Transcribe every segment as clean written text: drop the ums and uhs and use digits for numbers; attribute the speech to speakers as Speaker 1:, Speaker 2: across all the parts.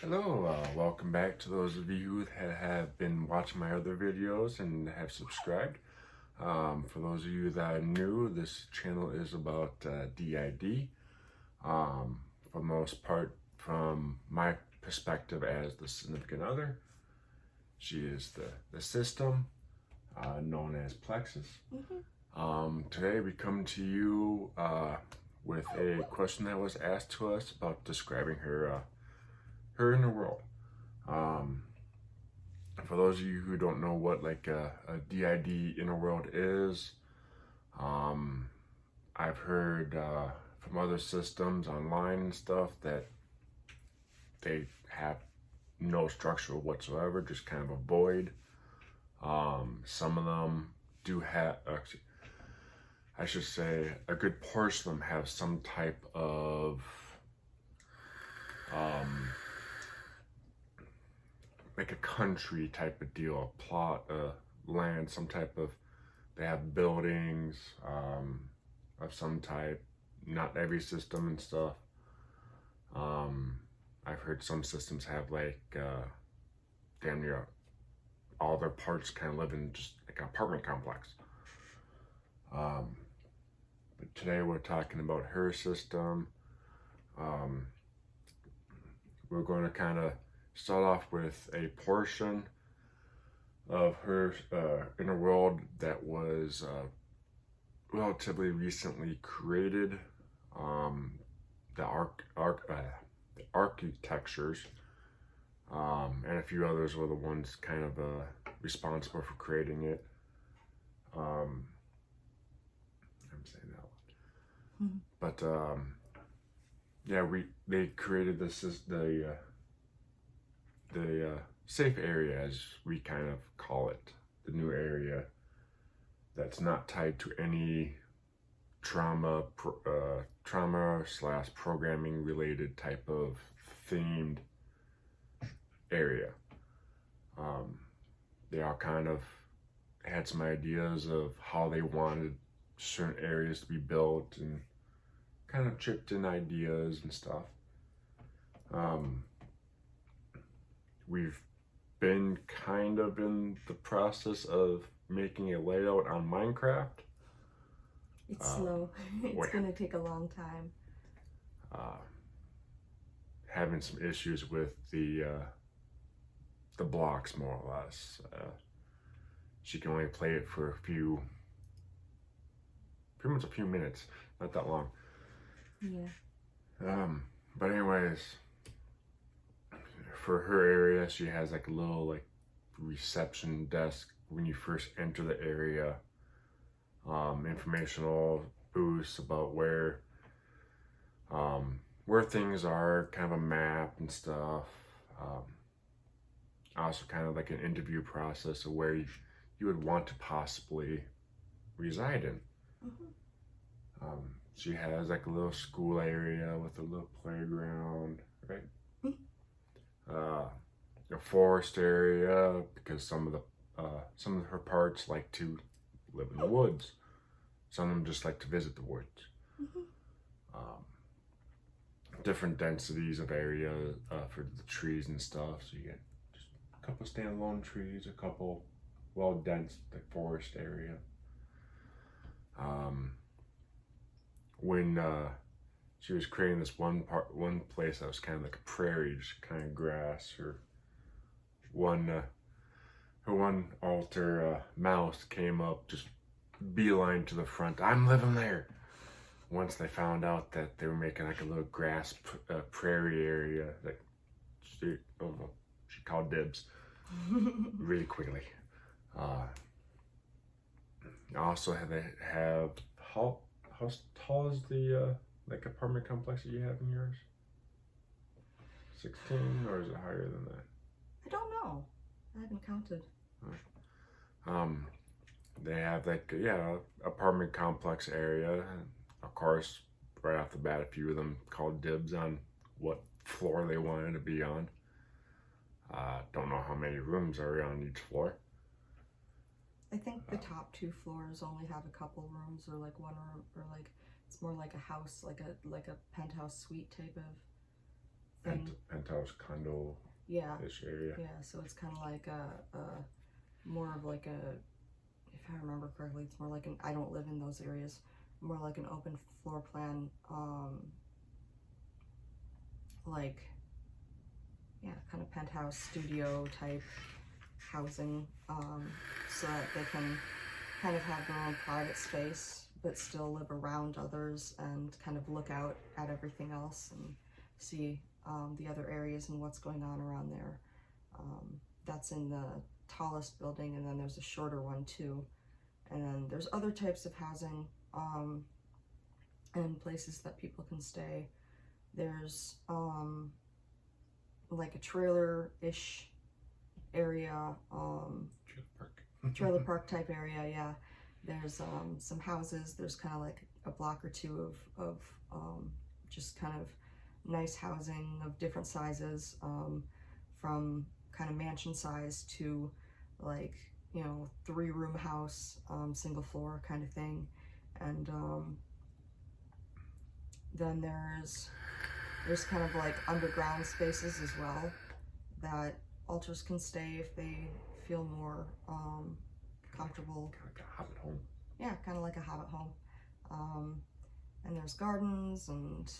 Speaker 1: Hello, welcome back to those of you that have been watching my other videos and have subscribed. For those of you that are new, this channel is about DID. For the most part, from my perspective as the significant other, she is the system, known as Plexus. Today we come to you with a question that was asked to us about describing her inner world. For those of you who don't know what like a DID inner world is, I've heard from other systems online and stuff that they have no structure whatsoever, just kind of a void. Some of them do have, actually, I should say a good portion of them have some type of like a country type of deal, a plot, land, some type of, they have buildings of some type, not every system and stuff. I've heard some systems have like damn near all their parts kind of live in just like an apartment complex. But today we're talking about her system. We're going to kind of start off with a portion of her inner world that was relatively recently created. The architectures and a few others were the ones kind of responsible for creating it. I'm saying that one. But yeah, they created this as the safe area, as we kind of call it, the new area that's not tied to any trauma slash programming related type of themed area. They all kind of had some ideas of how they wanted certain areas to be built and kind of chipped in ideas and stuff. We've been kind of in the process of making a layout on Minecraft.
Speaker 2: It's slow. It's going to take a long time.
Speaker 1: Having some issues with the blocks, more or less. She can only play it for pretty much a few minutes, not that long.
Speaker 2: Yeah.
Speaker 1: But anyways, for her area, she has like a little like reception desk when you first enter the area. Informational booths about where things are, kind of a map and stuff. Also kind of like an interview process of where you would want to possibly reside in. She has like a little school area with a little playground, right? A forest area, because some of her parts like to live in the woods. Some of them just like to visit the woods. Different densities of area for the trees and stuff. So you get just a couple standalone trees, a couple well dense like forest area. When she was creating this one place that was kind of like a prairie, just kind of grass, or her one altar mouse came up, just beeline to the front. I'm living there. Once they found out that they were making like a little grass prairie area, that she called dibs really quickly. Also, they have how tall is the like apartment complex that you have in yours? 16, or is it higher than that?
Speaker 2: I don't know. I haven't counted.
Speaker 1: They have like apartment complex area, and of course, right off the bat, a few of them called dibs on what floor they wanted to be on. Don't know how many rooms are on each floor.
Speaker 2: I think the top two floors only have a couple rooms, or like one room, or like it's more like a house, like a penthouse suite type of thing.
Speaker 1: Penthouse condo
Speaker 2: Yeah,
Speaker 1: ish area.
Speaker 2: yeah. So it's kind of like a more of like a, if I remember correctly, it's more like an, I don't live in those areas, more like an open floor plan, like, yeah, kind of penthouse studio type housing, so that they can kind of have their own private space, but still live around others and kind of look out at everything else and see the other areas and what's going on around there. That's in the tallest building, and then there's a shorter one too. And then there's other types of housing and places that people can stay. There's like a trailer-ish area, trailer park type area, yeah. There's some houses. There's kind of like a block or two of just kind of nice housing of different sizes, from kind of mansion size to like, you know, 3-room house, single floor kind of thing. And then there's kind of like underground spaces as well that altars can stay if they feel more comfortable.
Speaker 1: Kind of like a hobbit home.
Speaker 2: Yeah, kind of like a hobbit home. And there's gardens and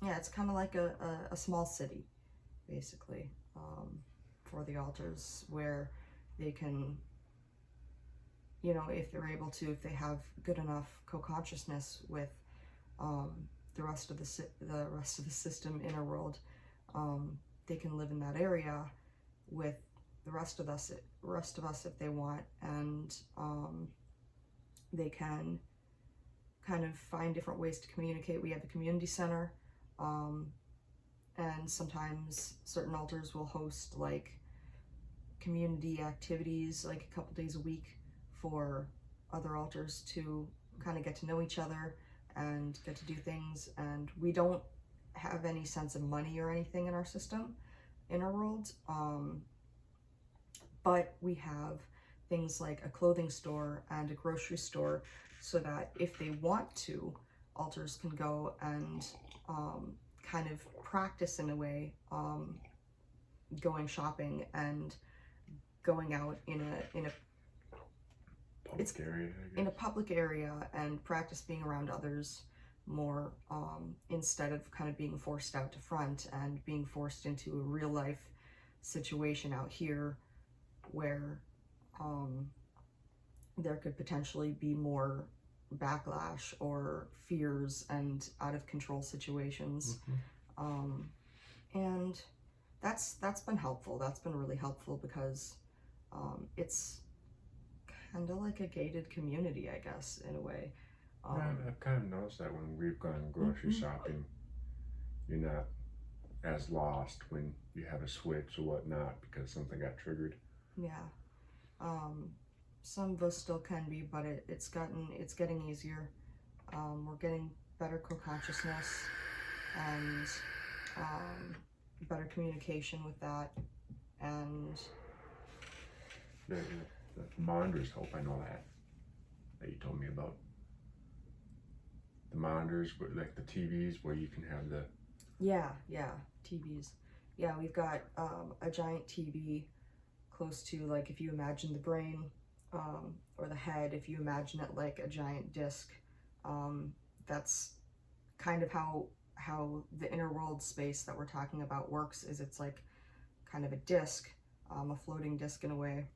Speaker 2: yeah, it's kind of like a small city, basically, for the altars, where they can, you know, if they're able to, if they have good enough co-consciousness with the rest of the system, inner world, they can live in that area with the rest of us if they want, and they can kind of find different ways to communicate. We have a community center, and sometimes certain altars will host like community activities, like a couple days a week, for other altars to kind of get to know each other and get to do things. And we don't have any sense of money or anything in our system, in our world, but we have things like a clothing store and a grocery store, so that if they want to, altars can go and kind of practice in a way, going shopping and going out in a
Speaker 1: Public area, I guess.
Speaker 2: In a public area, and practice being around others more, instead of kind of being forced out to front and being forced into a real life situation out here, where there could potentially be more backlash or fears and out of control situations. And that's been helpful. That's been really helpful, because it's kind of like a gated community, I guess, in a way.
Speaker 1: I've kind of noticed that when we've gone grocery shopping, you're not as lost when you have a switch or whatnot because something got triggered.
Speaker 2: Yeah. Some of us still can be, but it's getting easier. We're getting better co-consciousness and better communication with that, and
Speaker 1: The monitors help, I know that you told me about. The monitors, like the TVs, where you can have the...
Speaker 2: Yeah, TVs. Yeah, we've got a giant TV close to, like, if you imagine the brain, or the head, if you imagine it like a giant disc, that's kind of how the inner world space that we're talking about works. Is it's like kind of a disc, a floating disc in a way,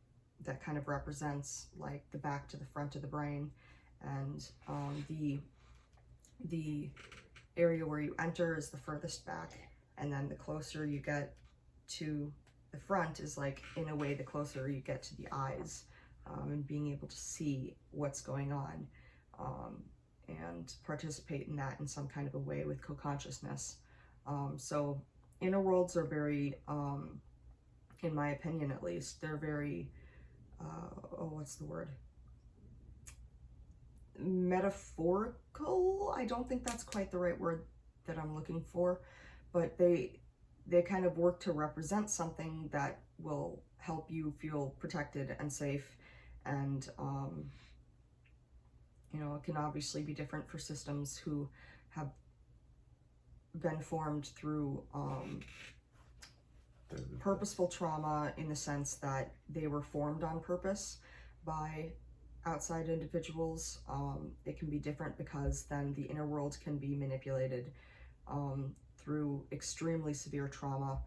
Speaker 2: that kind of represents like the back to the front of the brain, and the area where you enter is the furthest back, and then the closer you get to the front is, like, in a way, the closer you get to the eyes, and being able to see what's going on, and participate in that in some kind of a way with co-consciousness. So inner worlds are very, in my opinion at least, they're very, what's the word? Metaphorical? I don't think that's quite the right word that I'm looking for, but they kind of work to represent something that will help you feel protected and safe. And you know, it can obviously be different for systems who have been formed through purposeful trauma, in the sense that they were formed on purpose by outside individuals. It can be different because then the inner world can be manipulated through extremely severe trauma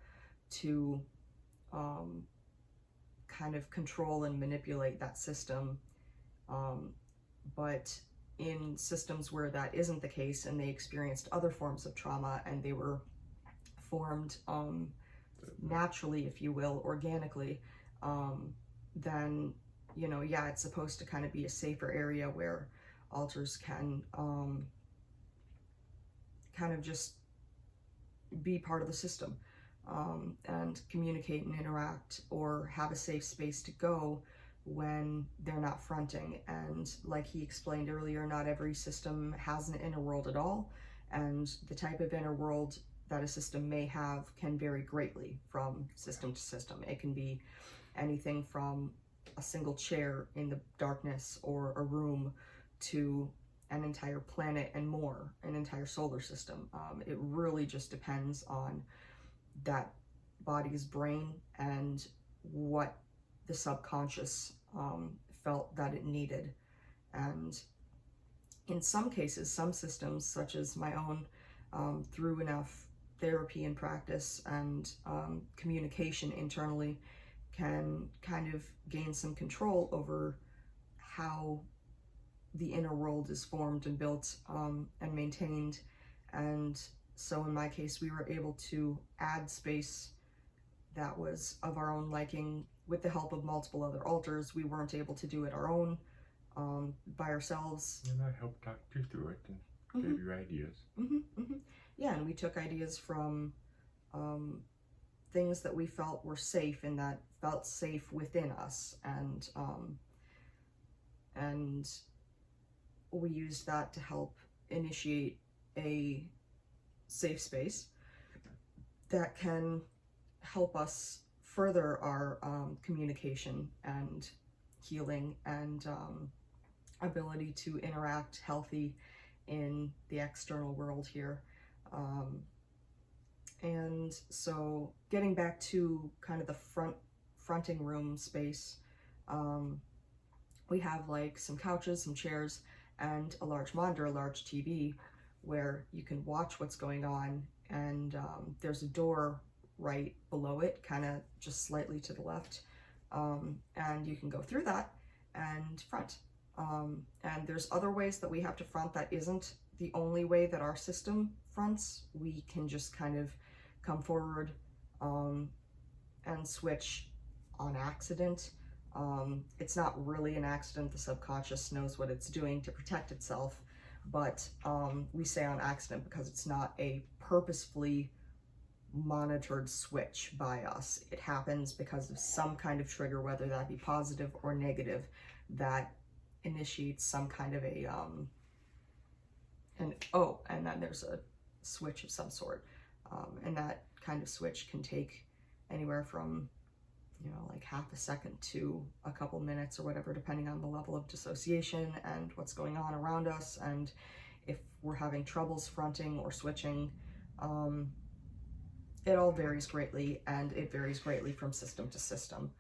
Speaker 2: to kind of control and manipulate that system. But in systems where that isn't the case, and they experienced other forms of trauma and they were formed naturally, if you will, organically, then, you know, yeah, it's supposed to kind of be a safer area where alters can kind of just be part of the system, and communicate and interact, or have a safe space to go when they're not fronting. And like he explained earlier, not every system has an inner world at all, and the type of inner world that a system may have can vary greatly from system to system. It can be anything from a single chair in the darkness or a room to an entire planet and more, an entire solar system. It really just depends on that body's brain and what the subconscious felt that it needed. And in some cases, some systems, such as my own, through enough therapy and practice and communication internally, can kind of gain some control over how the inner world is formed and built and maintained. And so in my case, we were able to add space that was of our own liking with the help of multiple other alters. We weren't able to do it our own, by ourselves.
Speaker 1: And I helped talk you through it and gave you ideas.
Speaker 2: Yeah, and we took ideas from things that we felt were safe and that felt safe within us, and we used that to help initiate a safe space that can help us further our communication and healing and ability to interact healthy in the external world here. And so getting back to kind of the fronting room space, we have like some couches, some chairs, and a large monitor, a large TV, where you can watch what's going on. And there's a door right below it, kind of just slightly to the left, and you can go through that and front. And there's other ways that we have to front that isn't the only way that our system fronts. We can just kind of come forward and switch on accident. It's not really an accident. The subconscious knows what it's doing to protect itself, but we say on accident because it's not a purposefully monitored switch by us. It happens because of some kind of trigger, whether that be positive or negative, that initiates some kind of a and then there's a switch of some sort, and that kind of switch can take anywhere from, you know, like half a second to a couple minutes or whatever, depending on the level of dissociation and what's going on around us, and if we're having troubles fronting or switching. It all varies greatly, and it varies greatly from system to system.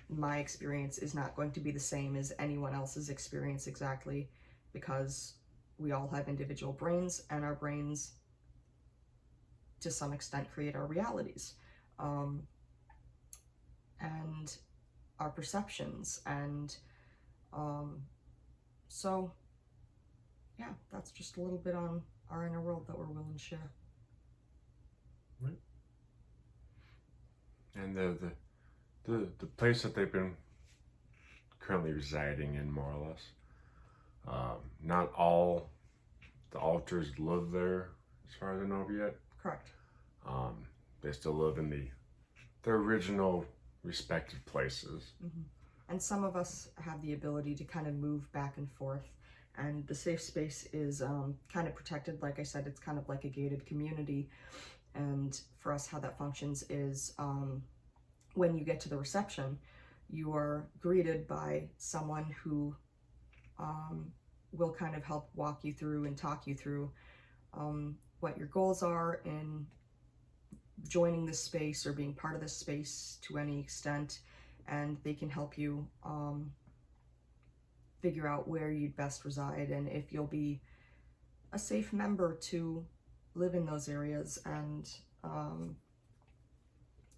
Speaker 2: My experience is not going to be the same as anyone else's experience exactly, because we all have individual brains, and our brains to some extent create our realities, and our perceptions. And so yeah, that's just a little bit on our inner world that we're willing to share.
Speaker 1: Right. And the place that they've been currently residing in, more or less, not all the alters live there, as far as I know yet.
Speaker 2: Correct.
Speaker 1: They still live in their original respected places.
Speaker 2: And some of us have the ability to kind of move back and forth, and the safe space is kind of protected. Like I said, it's kind of like a gated community. And for us, how that functions is when you get to the reception, you are greeted by someone who will kind of help walk you through and talk you through what your goals are in joining this space or being part of this space to any extent, and they can help you figure out where you'd best reside and if you'll be a safe member to live in those areas, and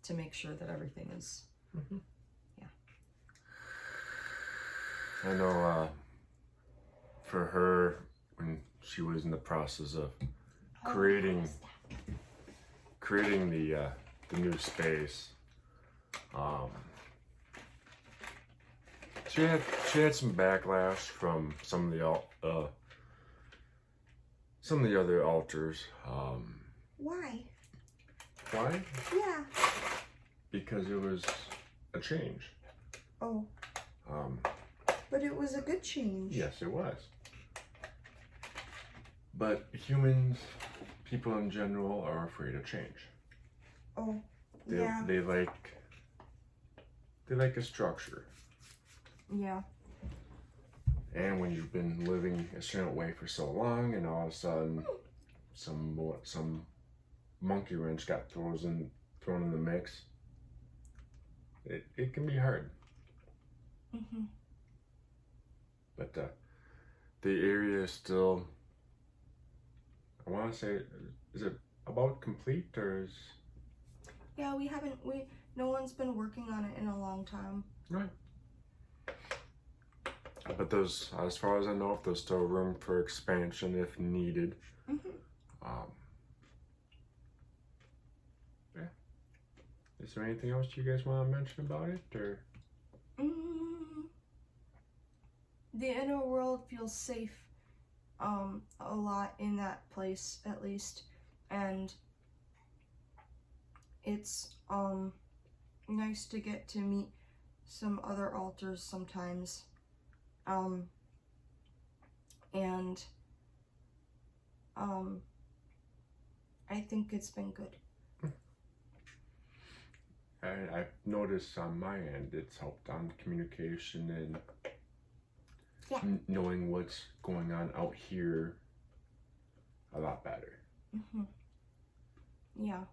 Speaker 2: to make sure that everything is
Speaker 1: I know for her, when she was in the process of creating the new space, she had some backlash from some of the other altars.
Speaker 2: Why?
Speaker 1: Why?
Speaker 2: Yeah.
Speaker 1: Because it was a change.
Speaker 2: Oh. But it was a good change.
Speaker 1: Yes, it was. But humans, people in general, are afraid of change.
Speaker 2: Oh.
Speaker 1: They like a structure.
Speaker 2: Yeah.
Speaker 1: And when you've been living a certain way for so long, and all of a sudden, some monkey wrench got thrown in the mix, it can be hard.
Speaker 2: Mm-hmm.
Speaker 1: But the area is still, I want to say, is it about complete, or is?
Speaker 2: Yeah, no one's been working on it in a long time.
Speaker 1: Right. But there's, as far as I know, if there's still room for expansion if needed.
Speaker 2: Mm-hmm.
Speaker 1: Yeah. Is there anything else you guys want to mention about it, or?
Speaker 2: The inner world feels safe, a lot in that place, at least, and it's nice to get to meet some other altars sometimes, and I think it's been good.
Speaker 1: I've noticed on my end it's helped on communication and knowing what's going on out here a lot better.
Speaker 2: Mm-hmm. Yeah.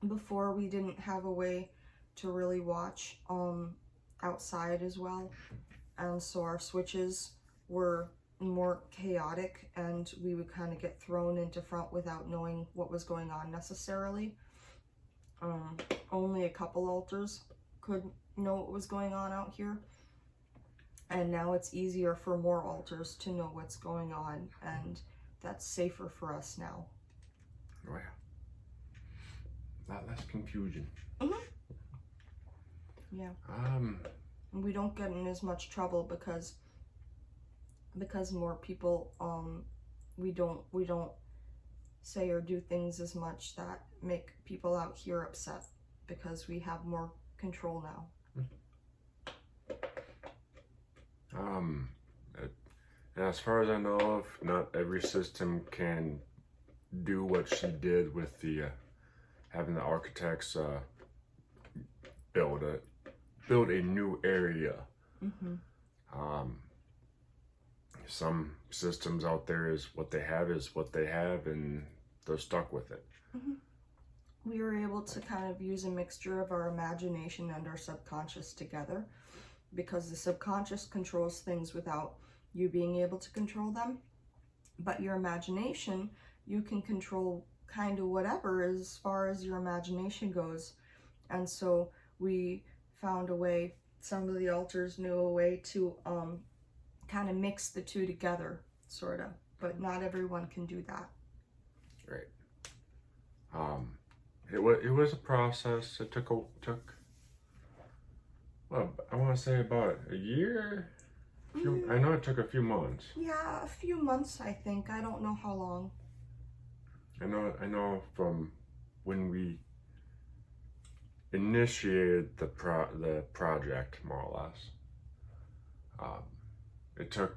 Speaker 2: Before, we didn't have a way to really watch outside as well, and so our switches were more chaotic, and we would kind of get thrown into front without knowing what was going on necessarily. Only a couple altars could know what was going on out here, and now it's easier for more altars to know what's going on, and that's safer for us now.
Speaker 1: Oh yeah. A lot less confusion.
Speaker 2: Mm-hmm. Yeah. We don't get in as much trouble because more people, we don't say or do things as much that make people out here upset, because we have more control now.
Speaker 1: And as far as I know of, not every system can do what she did with the having the architects build a new area.
Speaker 2: Mm-hmm.
Speaker 1: Some systems out there is what they have, and they're stuck with it.
Speaker 2: Mm-hmm. We were able to kind of use a mixture of our imagination and our subconscious together, because the subconscious controls things without you being able to control them, but your imagination, you can control kind of whatever as far as your imagination goes. And so we found a way, some of the altars knew a way to kind of mix the two together, sort of, but not everyone can do that.
Speaker 1: Right. It was a process. It took well, I want to say about a year. I know it took a few months.
Speaker 2: Yeah, a few months, I think. I don't know how long.
Speaker 1: I know from when we initiated the project, more or less. It took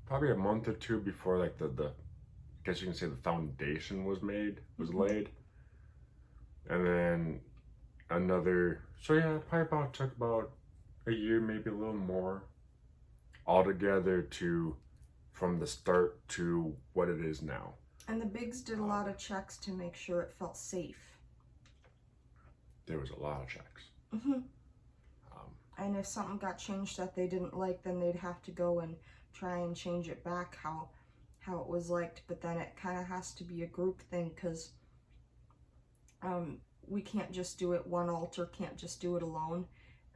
Speaker 1: probably a month or two before, like, the I guess you can say the foundation was laid, and then another. So yeah, probably took about a year, maybe a little more, altogether from the start to what it is now.
Speaker 2: And the Bigs did a lot of checks to make sure it felt safe.
Speaker 1: There was a lot of checks.
Speaker 2: And if something got changed that they didn't like, then they'd have to go and try and change it back how it was liked. But then it kind of has to be a group thing, because we can't just do it, one altar can't just do it alone.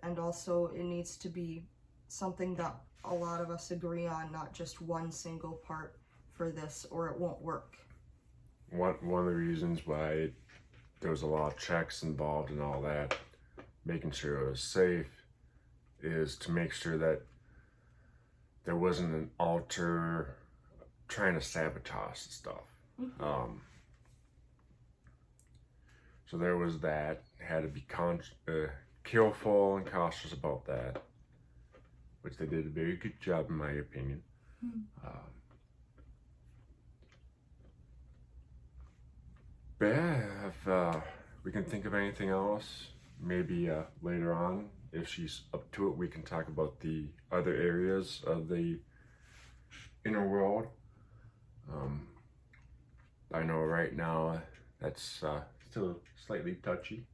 Speaker 2: And also it needs to be something that a lot of us agree on, not just one single part for this, or it won't work.
Speaker 1: One of the reasons why there was a lot of checks involved and all that, making sure it was safe, is to make sure that there wasn't an altar trying to sabotage stuff. So there was that. Had to be careful and cautious about that, which they did a very good job in my opinion. But yeah, if we can think of anything else, maybe later on, if she's up to it, we can talk about the other areas of the inner world. I know right now that's still slightly touchy.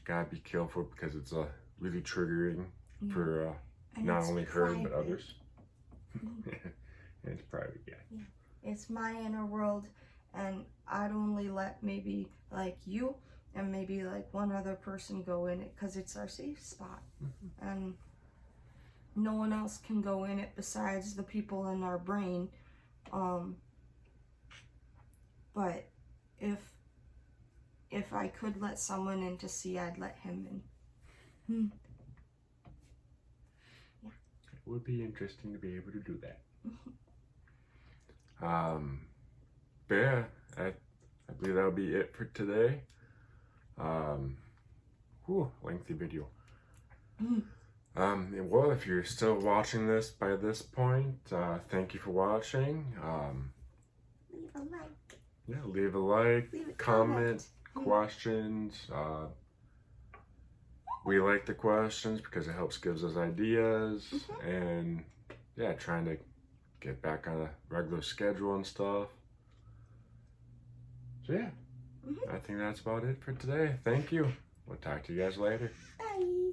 Speaker 1: Gotta be careful because it's really triggering for not only her but others. It's private, yeah.
Speaker 2: It's my inner world, and I'd only let maybe like you and maybe like one other person go in it, because it's our safe spot. And no one else can go in it besides the people in our brain. But if I could let someone in to see, I'd let him in. Yeah.
Speaker 1: It would be interesting to be able to do that. But yeah, I believe that'll be it for today. Lengthy video. Well, if you're still watching this by this point, thank you for watching.
Speaker 2: Leave a like.
Speaker 1: Yeah, leave a like,
Speaker 2: Leave a
Speaker 1: comment, questions. We like the questions because it helps gives us ideas, and yeah, trying to get back on a regular schedule and stuff. So yeah, I think that's about it for today. Thank you. We'll talk to you guys later.
Speaker 2: Bye.